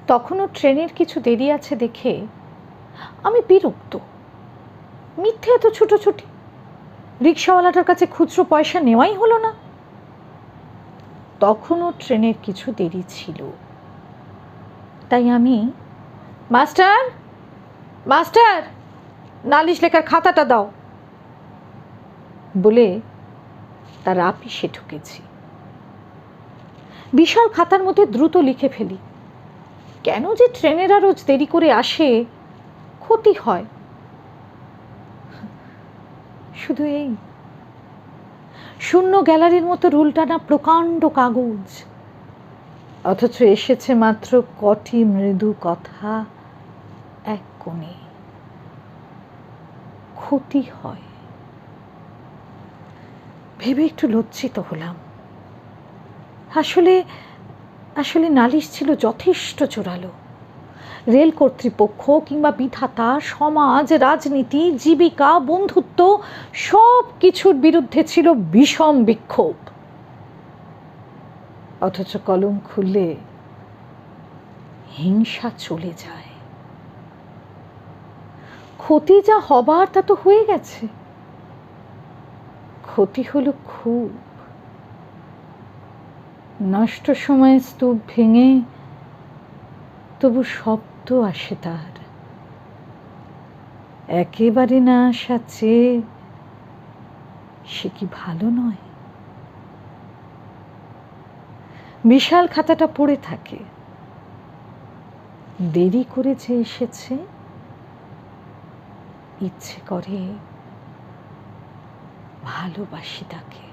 তখনও ট্রেনের কিছু দেরি আছে দেখে আমি বিরক্ত। মিথ্যে এত ছুটোছুটি, রিক্সাওয়ালাটার কাছে খুচরো পয়সা নেওয়াই হলো না। তখনও ট্রেনের কিছু দেরি ছিল, তাই আমি, মাস্টার মাস্টার নালিশ লেখার খাতাটা দাও বলে তার আপিসে ঢুকেছি। বিশাল খাতার মধ্যে দ্রুত লিখে ফেলি, কেন যে ট্রেনেরা রোজ দেরি করে আসে, ক্ষতি হয়। শুধু এই শূন্য গ্যালারির মতো রুল টানা প্রকাণ্ড কাগজ, অথচ এসেছে মাত্র কটি মৃদু কথা এক কোণে। ক্ষতি হয় ভেবে একটু লজ্জিত হলাম। আসলে আসলে নালিশ ছিল যথেষ্ট জোরালো। রেল কর্তৃপক্ষ কিংবা বিধাতা, সমাজ, রাজনীতি, জীবিকা, বন্ধুত্ব সব কিছুর বিরুদ্ধে ছিল বিষম বিক্ষোভ। অথচ কলম খুললে হিংসা চলে যায়। ক্ষতি যা হবার তা তো হয়ে গেছে। ক্ষতি হলো খুব। নষ্ট সময়ে স্তূপ ভেঙে তবু শব্দ আসে তার। একেবারে না আসা চেয়ে সে কি ভালো নয়? বিশাল খাতাটা পড়ে থাকে। দেরি করে যে এসেছে, ইচ্ছে করে ভালোবাসি তাকে।